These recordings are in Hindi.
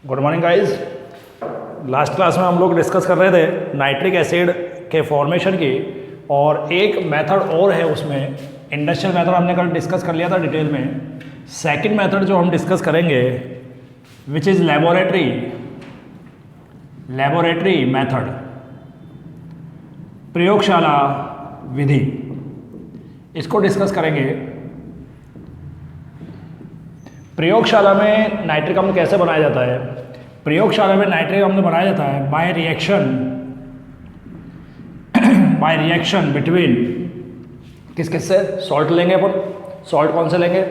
Good morning guys. Last class में हम लोग डिस्कस कर रहे थे नाइट्रिक एसिड के फॉर्मेशन की, और एक मेथड और है उसमें, इंडस्ट्रियल मेथड हमने कल डिस्कस कर लिया था डिटेल में। सेकंड मेथड जो हम डिस्कस करेंगे विच इज़ लेबोरेटरी मेथड, प्रयोगशाला विधि, इसको डिस्कस करेंगे। प्रयोगशाला में नाइट्रिक अम्ल कैसे बनाया जाता है? प्रयोगशाला में नाइट्रिक अम्ल बनाया जाता है बाय रिएक्शन बिटवीन किस से? सॉल्ट लेंगे अपन। सॉल्ट कौन से लेंगे?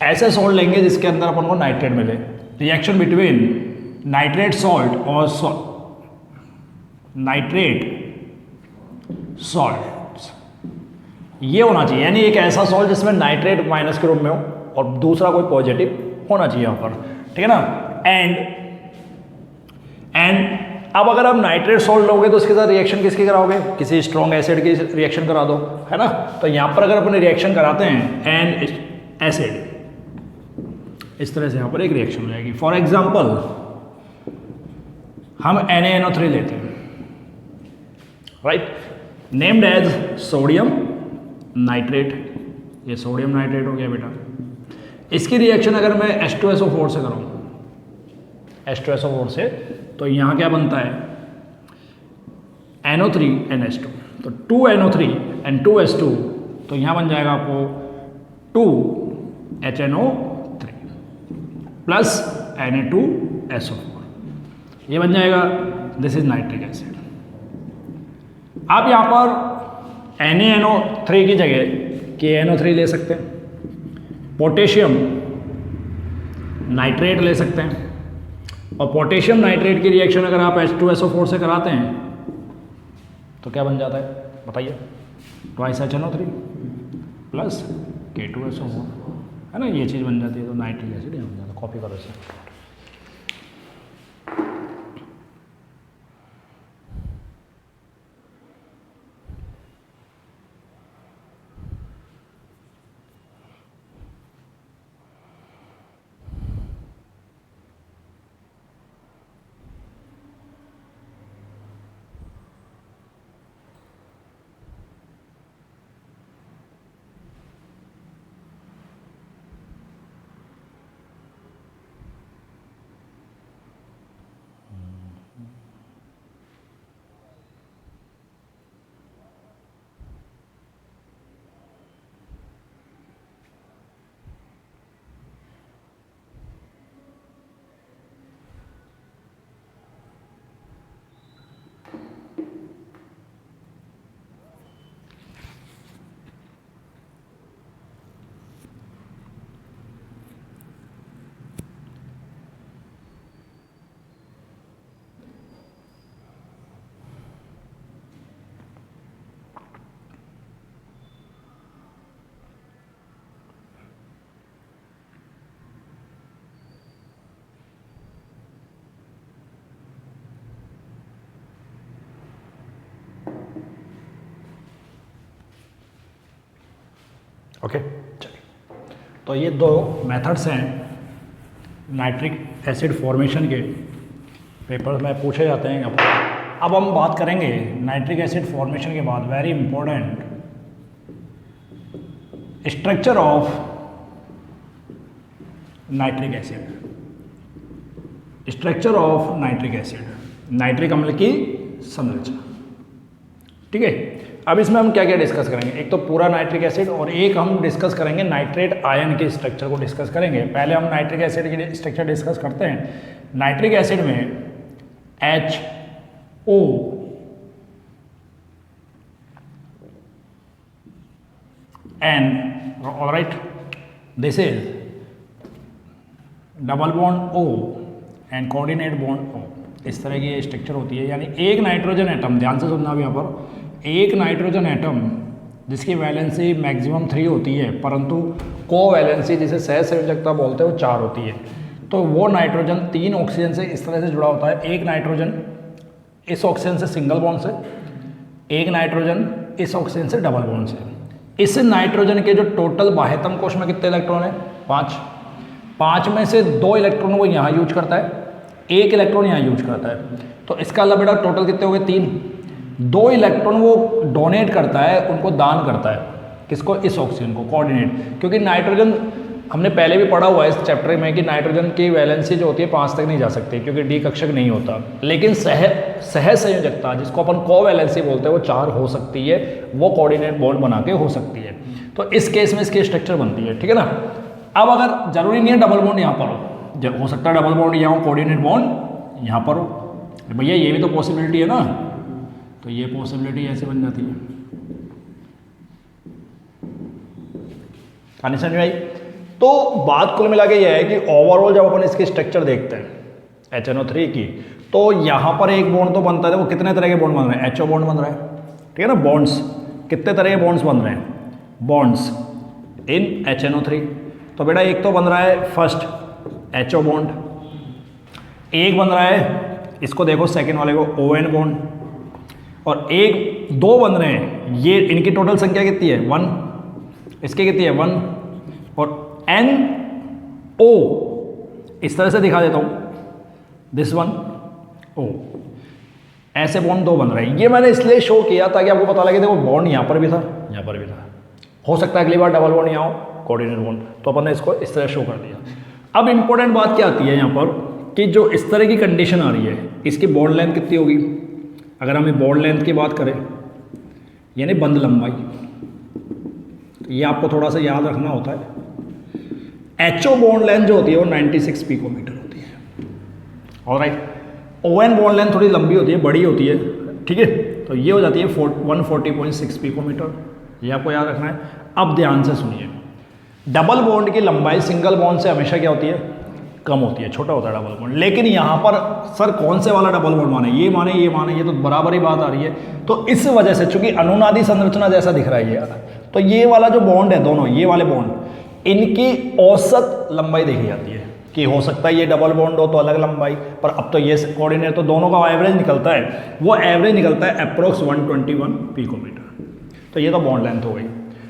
ऐसे सॉल्ट लेंगे जिसके अंदर अपन को नाइट्रेट मिले। रिएक्शन बिटवीन नाइट्रेट सॉल्ट और नाइट्रेट सॉल्ट, ये होना चाहिए, यानी एक ऐसा सॉल्ट जिसमें नाइट्रेट माइनस के रूप में हो और दूसरा कोई पॉजिटिव होना चाहिए यहाँ पर, ठीक है ना। एंड अब अगर आप नाइट्रेट सॉल्ट लोगे तो उसके साथ रिएक्शन किसकी कराओगे? किसी स्ट्रॉन्ग एसिड की रिएक्शन करा दो, है ना। तो यहाँ पर अगर अपने रिएक्शन कराते हैं एंड एसिड, इस तरह से यहाँ पर एक रिएक्शन हो जाएगी। फॉर एग्जाम्पल हम NaNO3 लेते हैं, right, named as sodium nitrate. ये सोडियम नाइट्रेट हो गया बेटा। इसकी रिएक्शन अगर मैं H2SO4 से करूँ, H2SO4 से, तो यहाँ क्या बनता है? NO3NH2, तो 2NO3 and 2H2, तो यहाँ बन जाएगा आपको 2HNO3 प्लस Na2SO4, ये बन जाएगा, दिस इज नाइट्रिक एसिड। आप यहाँ पर NaNO3 की जगह KNO3 ले सकते हैं, पोटेशियम नाइट्रेट ले सकते हैं, और पोटेशियम नाइट्रेट की रिएक्शन अगर आप H2SO4 से कराते हैं तो क्या बन जाता है बताइए? 2HNO3 प्लस K2SO4, है ना, ये चीज़ बन जाती है। तो नाइट्रिक एसिड यहाँ बन जाता है। कॉपी करो इसे। ओके, चलिए, तो ये दो मेथड्स हैं नाइट्रिक एसिड फॉर्मेशन के, पेपर में पूछे जाते हैं। अब हम बात करेंगे नाइट्रिक एसिड फॉर्मेशन के बाद very important structure of nitric acid. Structure of nitric acid, nitric अम्ल की संरचना, ठीक है। अब इसमें हम क्या क्या डिस्कस करेंगे? एक तो पूरा नाइट्रिक एसिड, और एक हम डिस्कस करेंगे नाइट्रेट आयन के स्ट्रक्चर को डिस्कस करेंगे। पहले हम नाइट्रिक एसिड की स्ट्रक्चर डिस्कस करते हैं। नाइट्रिक एसिड में HO N, alright, this is double bond O and coordinate bond O, इस तरह की स्ट्रक्चर होती है। यानी एक नाइट्रोजन एटम, ध्यान से सुनना भी यहाँ पर, एक नाइट्रोजन एटम जिसकी वैलेंसी मैक्सिमम 3 होती है, परंतु कोवैलेंसी जिसे सहसंयोजकता बोलते हैं वो 4 होती है। तो वो नाइट्रोजन 3 ऑक्सीजन से इस तरह से जुड़ा होता है। एक नाइट्रोजन इस ऑक्सीजन से सिंगल बॉन्ड से, एक नाइट्रोजन इस ऑक्सीजन से डबल बॉन्ड से। इस नाइट्रोजन के जो टोटल बाह्यतम कोश में कितने इलेक्ट्रॉन है? 5। 5 में से 2 इलेक्ट्रॉनों को यहाँ यूज करता है एक इलेक्ट्रॉन यहाँ यूज करता है। तो इसका अल्लाह बेटा टोटल कितने हो गए 3, 2 इलेक्ट्रॉन वो डोनेट करता है, उनको दान करता है, किसको, इस ऑक्सीजन को, कोऑर्डिनेट। क्योंकि नाइट्रोजन हमने पहले भी पढ़ा हुआ है इस चैप्टर में कि नाइट्रोजन की वैलेंसी जो होती है 5 तक नहीं जा सकती क्योंकि डी कक्षक नहीं होता, लेकिन सह संयोजकता जिसको अपन कोवैलेंसी बोलते हैं वो 4 हो सकती है, वो कोऑर्डिनेट बॉन्ड बना के हो सकती है। तो इस केस में इसकी स्ट्रक्चर बनती है, ठीक है ना। अब अगर जरूरी नहीं है डबल बॉन्ड यहाँ पर हो सकता है डबल बॉन्ड यहाँ हो, कोऑर्डिनेट बॉन्ड यहाँ पर हो। भैया ये भी तो पॉसिबिलिटी है ना, तो ये पॉसिबिलिटी ऐसे बन जाती है। कहानी समझ में आई। तो बात कुल मिला के यह है कि ओवरऑल जब अपन इसकी स्ट्रक्चर देखते हैं HNO3 की, तो यहाँ पर एक बॉन्ड तो बनता है, वो कितने तरह के बॉन्ड बन रहे हैं, HO बॉन्ड बन रहा है, ठीक है ना। बॉन्ड्स कितने तरह के बॉन्ड्स बन रहे हैं, बॉन्ड्स इन HNO3। तो बेटा एक तो बन रहा है फर्स्ट HO बॉन्ड, एक बन रहा है इसको देखो सेकेंड वाले को ON बॉन्ड, और एक 2 बन रहे हैं, ये इनकी टोटल संख्या कितनी है 1, इसकी कितनी है 1, और NO इस तरह से दिखा देता हूं, दिस वन O, ऐसे बॉन्ड 2 बन रहे हैं। ये मैंने इसलिए शो किया ताकि आपको पता लगे देखो बॉन्ड यहां पर भी था, यहां पर भी था, हो सकता है अगली बार डबल बॉन्ड यहाँ हो, कोऑर्डिनेट बॉन्ड, तो अपन ने इसको इस तरह शो कर दिया। अब इंपॉर्टेंट बात क्या आती है यहाँ पर कि जो इस तरह की कंडीशन आ रही है, इसकी बॉन्ड लेंथ कितनी होगी, अगर हमें बॉन्ड लेंथ की बात करें यानी बंध लंबाई, तो ये आपको थोड़ा सा याद रखना होता है। HO बॉन्ड लेंथ जो होती है वो 96 पिकोमीटर होती है, ऑलराइट। ON बॉन्ड लेंथ थोड़ी लंबी होती है, बड़ी होती है, ठीक है, तो ये हो जाती है 140.6 पिकोमीटर, ये आपको याद रखना है। अब ध्यान से सुनिए, डबल बॉन्ड की लंबाई सिंगल बॉन्ड से हमेशा क्या होती है, कम होती है, छोटा होता है डबल बॉन्ड। लेकिन यहाँ पर सर कौन से वाला डबल बॉन्ड माने, ये माने ये माने, ये तो बराबर ही बात आ रही है। तो इस वजह से चूंकि अनुनादी संरचना जैसा दिख रहा है ये, तो ये वाला जो बॉन्ड है, दोनों ये वाले बॉन्ड, इनकी औसत लंबाई देखी जाती है कि हो सकता है ये डबल बॉन्ड हो तो अलग लंबाई, पर अब तो ये कोऑर्डिनेट, तो दोनों का एवरेज निकलता है, वो एवरेज निकलता है अप्रोक्स 121 पिकोमीटर। तो ये तो बॉन्ड लेंथ हो गई,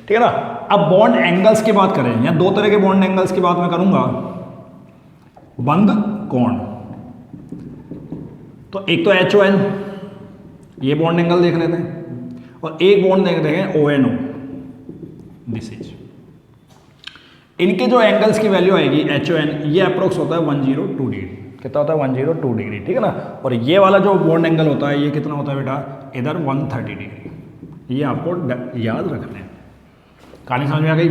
ठीक है ना। अब बॉन्ड एंगल्स की बात करें, या 2 तरह के बॉन्ड एंगल्स की बात मैं करूंगा, बंध कोण। तो एक तो HON, ये बॉन्ड एंगल देख लेते हैं, और एक बॉन्ड देख रहे हैं ONO, दिस इज। इनके जो एंगल्स की वैल्यू आएगी HON, ये अप्रोक्स होता है 102 डिग्री, कितना होता है 102 डिग्री, ठीक है ना। और ये वाला जो बॉन्ड एंगल होता है ये कितना होता है बेटा, इधर 130 डिग्री। ये आपको याद रखना है। कहानी समझ में आ गई।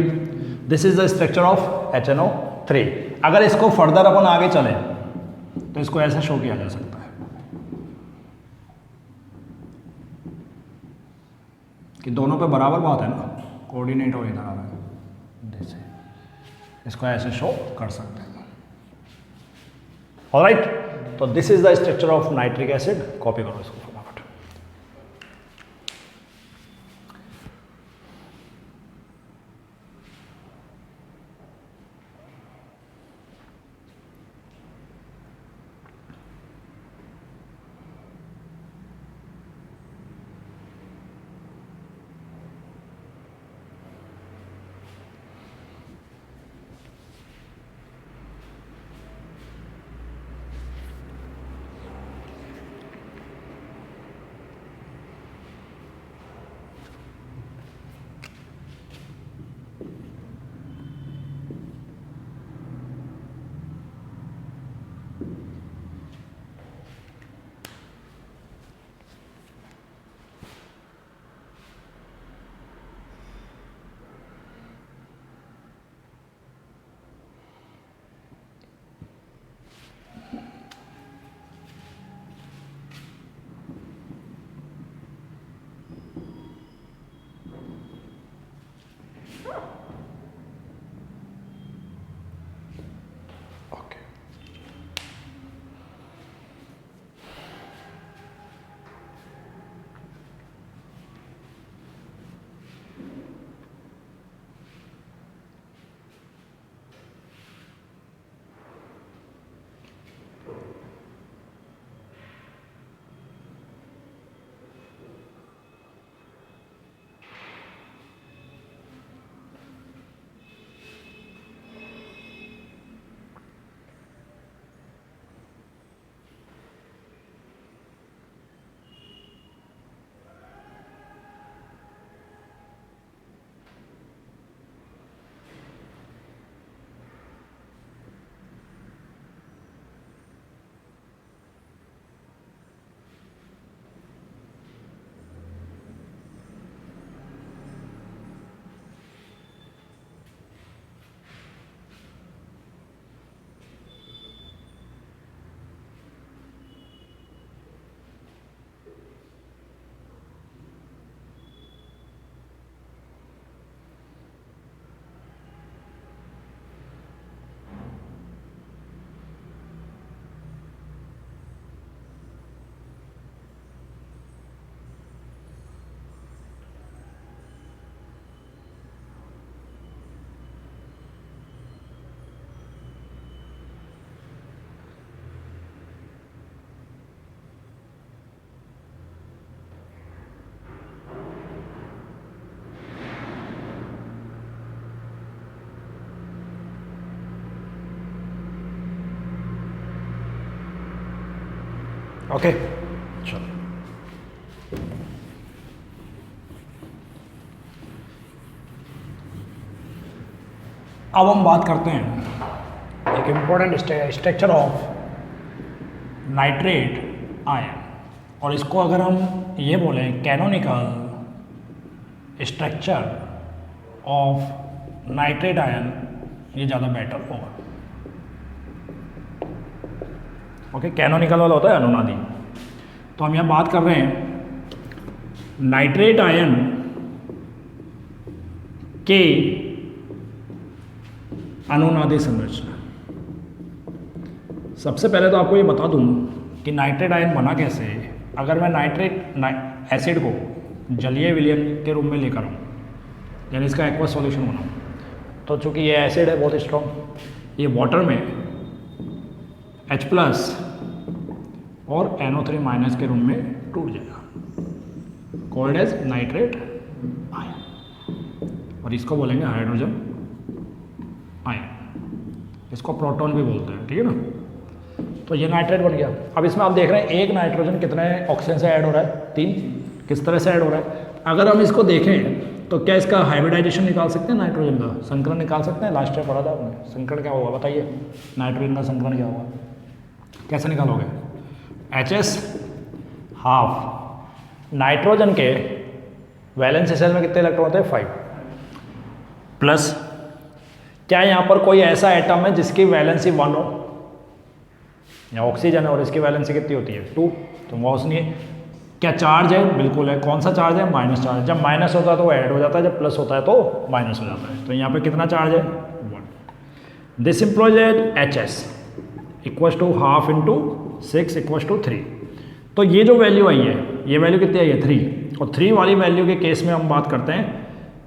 This is the structure of HNO3। अगर इसको फर्दर अपन आगे चले तो इसको ऐसे शो किया जा सकता है कि दोनों पे बराबर बात है ना, कोऑर्डिनेट हो इधर आ रहा है, जैसे इसको ऐसे शो कर सकते हैं, ऑलराइट। तो this is the structure of nitric acid, copy करो इसको। ओके चलो, अब हम बात करते हैं एक important structure of nitrate ion, और इसको अगर हम ये बोलें canonical structure of nitrate ion, ये ज़्यादा बेटर होगा। ओके, कैनोनिकल वाला होता है अनुनादी। तो हम यहाँ बात कर रहे हैं नाइट्रेट आयन के अनुनादी संरचना। सबसे पहले तो आपको ये बता दूं कि नाइट्रेट आयन बना कैसे है। अगर मैं नाइट्रेट एसिड को जलीय विलयन के रूप में लेकर आऊँ, यानी इसका एक्वस सॉल्यूशन बनाऊँ, तो चूंकि ये एसिड है बहुत स्ट्रॉन्ग, ये वाटर में H+ और NO3- के रूप में टूट जाएगा, कॉल्ड एज नाइट्रेट आयन, और इसको बोलेंगे हाइड्रोजन आयन, इसको प्रोटॉन भी बोलते हैं, ठीक है ना। तो ये नाइट्रेट बन गया। अब इसमें आप देख रहे हैं एक नाइट्रोजन कितने ऑक्सीजन से ऐड हो रहा है, 3। किस तरह से ऐड हो रहा है, अगर हम इसको देखें तो क्या इसका हाइब्रिडाइजेशन निकाल सकते हैं, नाइट्रोजन का संकरण निकाल सकते हैं। लास्ट टाइम पढ़ा था आपने, संकरण क्या होगा बताइए, नाइट्रोजन का संकरण क्या होगा, कैसे निकालोगे। H½ नाइट्रोजन के वैलेंस शेल में कितने इलेक्ट्रॉन होते हैं, 5 प्लस। क्या यहाँ पर कोई ऐसा एटम है जिसकी वैलेंसी 1 हो, या ऑक्सीजन है और इसकी वैलेंसी कितनी होती है, 2, तो मॉस नहीं है। क्या चार्ज है, बिल्कुल है। कौन सा चार्ज है, माइनस चार्ज। जब माइनस होता है तो वो ऐड हो जाता है, जब प्लस होता है तो माइनस हो जाता है। तो यहाँ पे कितना चार्ज है, 1। This implies HS equals to ½ into 6 equals to 3। तो ये जो वैल्यू आई है, ये वैल्यू कितनी आई है, 3। और 3 वाली वैल्यू के केस में हम बात करते हैं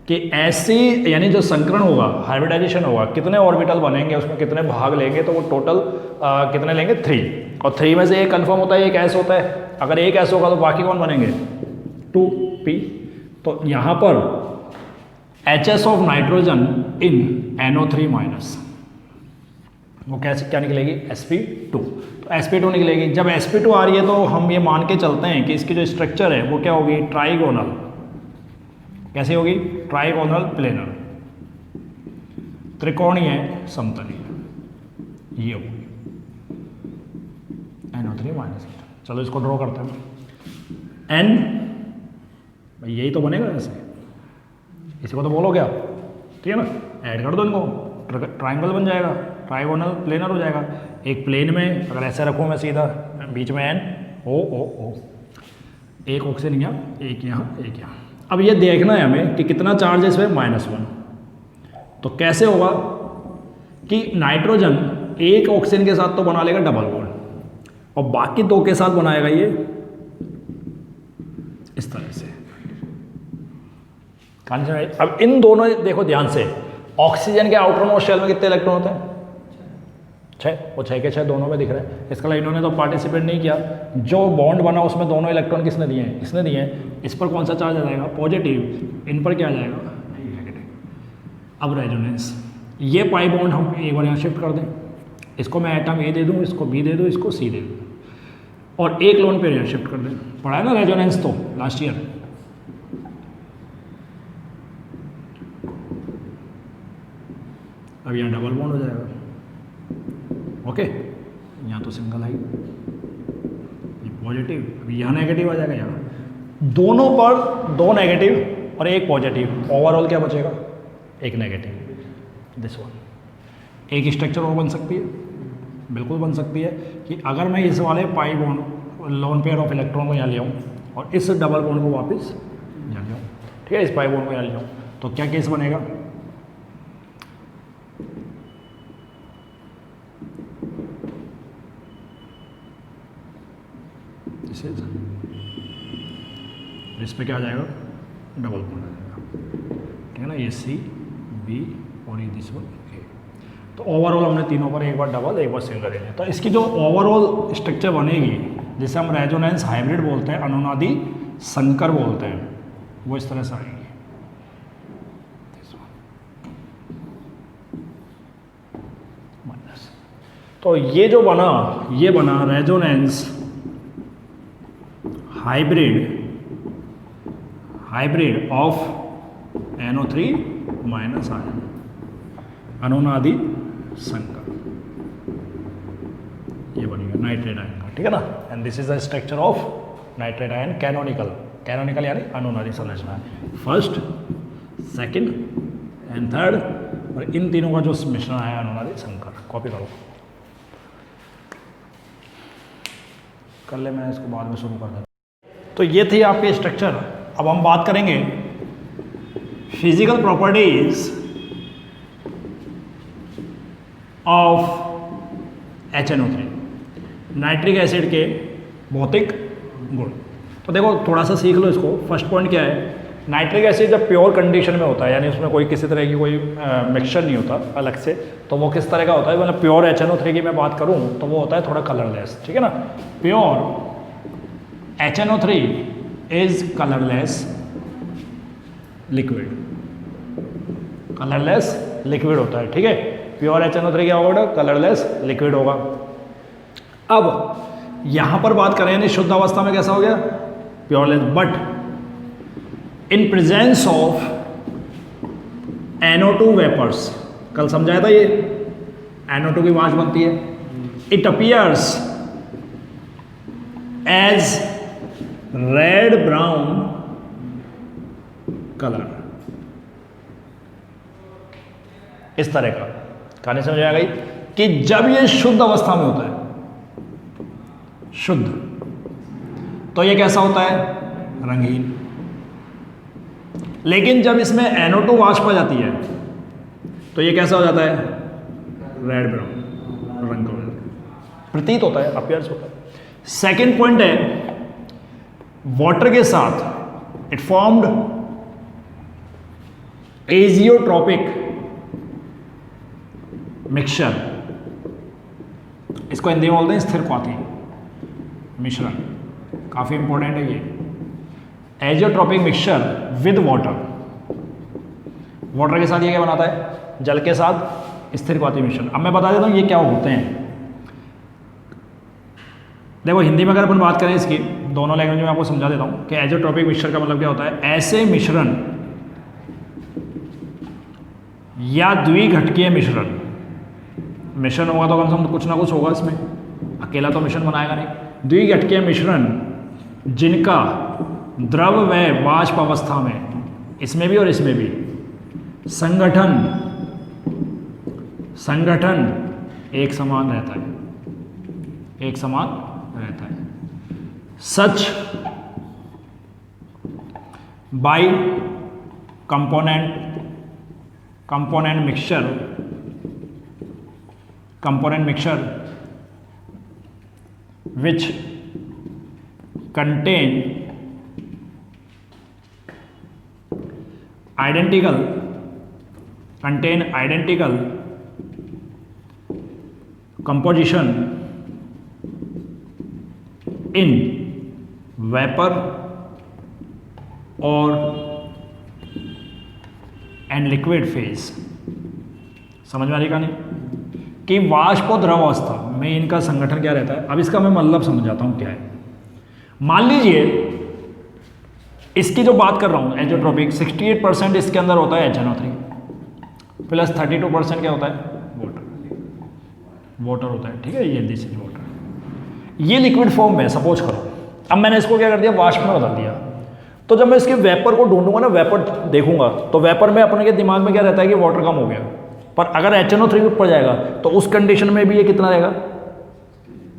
कि ऐसी, यानी जो संकरण होगा, हाइब्रिडाइजेशन होगा, कितने ऑर्बिटल बनेंगे, उसमें कितने भाग लेंगे, तो वो टोटल कितने लेंगे, 3। और 3 में से एक कन्फर्म होता है, एक S होता है। अगर एक S होगा तो बाकी कौन बनेंगे, 2P। तो यहाँ पर HS of nitrogen in NO3-, वो कैसे क्या निकलेगी, Sp2। तो Sp2 निकलेगी। जब Sp2 आ रही है तो हम ये मान के चलते हैं कि इसकी जो स्ट्रक्चर है वो क्या होगी, ट्राइगोनल। कैसे होगी, ट्राइगोनल प्लेनर, त्रिकोणीय समतलीय, ये होगी NO3-। चलो इसको ड्रॉ करते हैं। N भाई यही तो बनेगा ऐसे, इसी को तो बोलोगे आप, ठीक है ना। ऐड कर दो इनको, ट्राइंगल बन जाएगा, ट्राइगोनल प्लेनर हो जाएगा। एक प्लेन में अगर ऐसे रखूँ मैं सीधा, बीच में N O, एक ऑक्सीजन यहाँ, एक यहाँ, एक यहाँ। अब ये देखना है हमें कि कितना चार्ज है इसमें, -1। तो कैसे होगा कि नाइट्रोजन एक ऑक्सीजन के साथ तो बना लेगा डबल बॉन्ड, और बाकी 2 के साथ बनाएगा ये इस तरह से। अब इन दोनों, देखो ध्यान से, ऑक्सीजन के आउटर मोस्ट शेल में कितने इलेक्ट्रॉन होते हैं, 6। वो 6 के 6 दोनों में दिख रहे हैं। इसके लिए इन्होंने तो पार्टिसिपेट नहीं किया। जो बॉन्ड बना उसमें दोनों इलेक्ट्रॉन किसने दिए हैं, इसने दिए हैं। इस पर कौन सा चार्ज आ जाएगा, पॉजिटिव। इन पर क्या आ जाएगा, नेगेटिव। अब रेजोनेंस, ये पाई बॉन्ड हम एक बार यहाँ शिफ्ट कर दें। इसको मैं एटम A दे दूँ, इसको B दे दूँ, इसको C दे दूँ, और एक लोन पे यहाँ शिफ्ट कर दें। पढ़ा है ना रेजोनेंस तो लास्ट ईयर। अब यहाँ डबल बॉन्ड हो जाएगा, ओके। यहाँ तो सिंगल है, ये पॉजिटिव, अभी यहाँ नेगेटिव आ जाएगा। यहाँ दोनों पर 2 नेगेटिव और 1 पॉजिटिव, ओवरऑल क्या बचेगा, 1 नेगेटिव। This one. एक स्ट्रक्चर और बन सकती है, बिल्कुल बन सकती है, कि अगर मैं इस वाले pi bond, lone pair of electron को यहाँ ले आऊँ और इस डबल बॉन्ड को वापस यहाँ ले आऊँ, ठीक है, इस पाई बॉन्ड को यहाँ ले आऊँ, तो क्या केस बनेगा, इस पे क्या आ जाएगा, डबल बॉन्ड आ जाएगा, ठीक है ना। ये C, B और ये दिस वन A। तो ओवरऑल हमने तीनों पर एक बार डबल, एक बार सिंगल ले लिया। तो इसकी जो ओवरऑल स्ट्रक्चर बनेगी, जिसे हम रेजोनेंस हाइब्रिड बोलते हैं, अनुनादी संकर बोलते हैं, वो इस तरह से आएगी। तो ये जो बना, ये बना resonance hybrid of NO3 minus आयन, अनुनादी संकर, ये बन गया नाइट्रेट आयन का, ठीक है ना। And this is the structure of nitrate ion canonical यानी अनुनादी संरचना है, फर्स्ट, सेकंड एंड थर्ड, और इन तीनों का जो मिश्रण है अनुनादी संकर। कॉपी करो, कर ले, मैं इसको बाद में शुरू कर देता। तो ये थी आपके स्ट्रक्चर। अब हम बात करेंगे physical properties of HNO3, nitric acid के भौतिक गुण। तो देखो थोड़ा सा सीख लो इसको। फर्स्ट पॉइंट क्या है, नाइट्रिक एसिड जब प्योर कंडीशन में होता है, यानी उसमें कोई किसी तरह की कोई मिक्सचर नहीं होता अलग से, तो वो किस तरह का होता है, मतलब प्योर HNO3 की मैं बात करूं तो वो होता है थोड़ा कलरलेस, ठीक है ना। Pure HNO3 is colourless liquid, colourless liquid होता है, ठीक है। प्योर HNO3 क्या होगा, कलरलेस लिक्विड होगा। अब यहां पर बात करें यानी शुद्ध अवस्था में कैसा हो गया, प्योरलेस, but in presence of NO2 vapours, कल समझाया था ये NO2 की वाष्प बनती है, it appears as red brown colour, इस तरह का। कहानी समझ आ गई कि जब ये शुद्ध अवस्था में होता है, शुद्ध, तो ये कैसा होता है, रंगीन। लेकिन जब इसमें NO2 वाष्प आ जाती है तो ये कैसा हो जाता है, रेड ब्राउन रंग का प्रतीत होता है, अपीयर्स होता है। सेकेंड पॉइंट है, वाटर के साथ इट फॉर्म्ड एजियोट्रॉपिक मिक्सचर, इसको हिंदी में बोलते हैं स्थिर क्वाथी मिश्रण, काफी इंपॉर्टेंट है ये। Azeotropic mixture with water, water के साथ ये क्या बनाता है, जल के साथ स्थिर क्वाथी मिश्रण। अब मैं बता देता हूँ ये क्या होते हैं। देखो हिंदी में अगर अपन बात करें इसकी, दोनों लैंग्वेज में आपको समझा देता हूँ कि एजियोट्रॉपिक मिक्सचर का मतलब क्या होता है, ऐसे मिश्रण या द्विघटकीय मिश्रण, मिश्रण होगा तो कम से कम कुछ ना कुछ होगा इसमें, अकेला तो मिश्रण बनाएगा नहीं। द्विघटकीय मिश्रण जिनका द्रव व वाष्प अवस्था में, इसमें भी और इसमें भी, संगठन एक समान रहता है, एक समान रहता है। Such bi component mixture which contain identical composition in vapor or and liquid phase। समझ में आ रही कहानी कि वाष्प और द्रव अवस्था में इनका संगठन क्या रहता है। अब इसका मैं मतलब समझाता हूं क्या है। मान लीजिए इसकी जो बात कर रहा हूं एजियोट्रॉपिक, 68% इसके अंदर होता है HNO3 प्लस 32% क्या होता है, वाटर होता है, ठीक है। ये दिस इज वाटर, ये लिक्विड फॉर्म में सपोज करो। अब मैंने इसको क्या कर दिया, वाष्प में बदल दिया। तो जब मैं इसके वेपर को ढूंढूंगा ना, वेपर देखूंगा, तो वेपर में अपने के दिमाग में क्या रहता है कि वाटर कम हो गया, पर अगर HNO3 ऊपर जाएगा तो उस कंडीशन में भी ये कितना रहेगा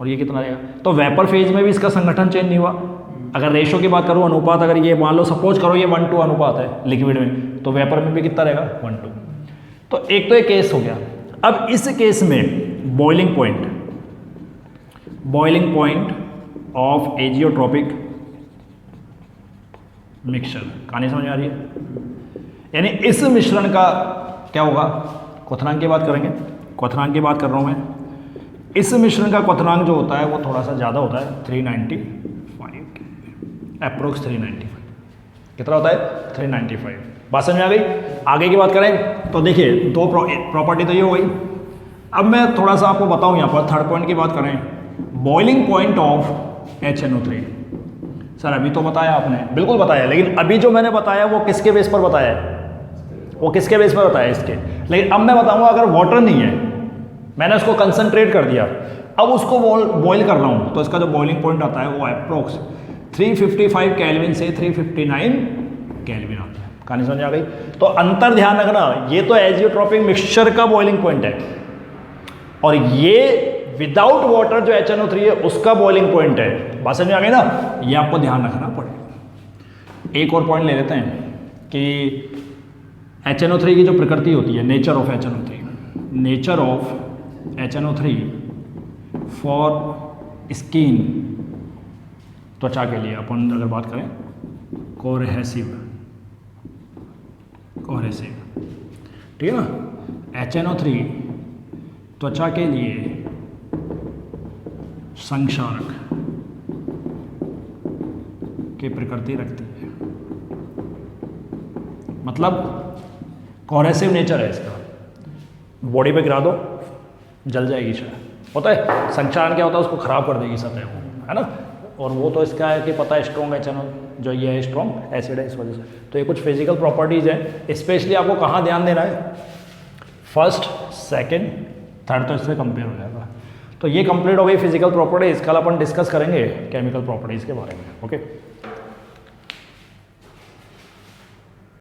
और ये कितना रहेगा। तो वेपर फेज में भी इसका संगठन चेंज नहीं हुआ। अगर रेशो की बात करूँ, अनुपात, अगर ये मान लो सपोज करो ये 1:2 अनुपात है लिक्विड में, तो वेपर में भी कितना रहेगा, 1:2। तो एक तो ये केस हो गया। अब इस केस में boiling point of azeotropic mixture, कहानी समझ में आ रही है। यानी इस मिश्रण का क्या होगा, क्वथनांक की बात करेंगे, क्वथनांक की बात कर रहा हूं मैं। इस मिश्रण का क्वथनांक जो होता है वो थोड़ा सा ज़्यादा होता है, 395, अप्रोक्स 395। कितना होता है, 395। बात समझ में आ गई। आगे की बात करें तो देखिए दो प्रॉपर्टी तो ये हो गई। अब मैं थोड़ा सा आपको बताऊं यहाँ पर थर्ड पॉइंट की बात करें, boiling point of HNO3। Sir अभी तो बताया आपने, बिल्कुल बताया, लेकिन अभी जो मैंने बताया वो किसके बेस पर बताया है, वो किसके बेस पर बताया इसके। लेकिन अब मैं बताऊंगा अगर वाटर नहीं है, मैंने उसको कंसंट्रेट कर दिया, अब उसको बॉईल कर रहा हूँ, तो इसका जो बॉइलिंग पॉइंट आता है वो अप्रोक्स 355 केल्विन से 359 केल्विन आता है। कहानी समझ आ गई। तो अंतर ध्यान रखना, ये तो एजियोट्रॉपिक मिक्सचर का बॉइलिंग पॉइंट है, और ये विदाउट वाटर जो HNO3 है उसका बॉइलिंग पॉइंट है। बात समझ में आ गई ना, ये आपको ध्यान रखना पड़ेगा। एक और पॉइंट ले लेते हैं कि HNO3 की जो प्रकृति होती है, nature of HNO3, nature of HNO3 for skin, त्वचा के लिए अपन अगर बात करें, कोरहेसिव, ठीक है ना। HNO3 त्वचा के लिए संक्षारक की प्रकृति रखती है, मतलब कोरहेसिव नेचर है इसका। बॉडी पे गिरा दो जल जाएगी शायद, होता है। संक्षारण क्या होता है, उसको खराब कर देगी सतह को, है ना। और वो तो इसका है कि पता है स्ट्रॉन्ग HNO जो ये है स्ट्रॉन्ग एसिड है, इस वजह से। तो ये कुछ फिजिकल प्रॉपर्टीज़ हैं, स्पेशली आपको कहाँ ध्यान देना है, फर्स्ट, सेकंड, थर्ड तो इससे कंपेयर हो जाएगा। तो ये कंप्लीट हो गई फिजिकल प्रॉपर्टीज। कल अपन डिस्कस करेंगे केमिकल प्रॉपर्टीज़ के बारे में। ओके।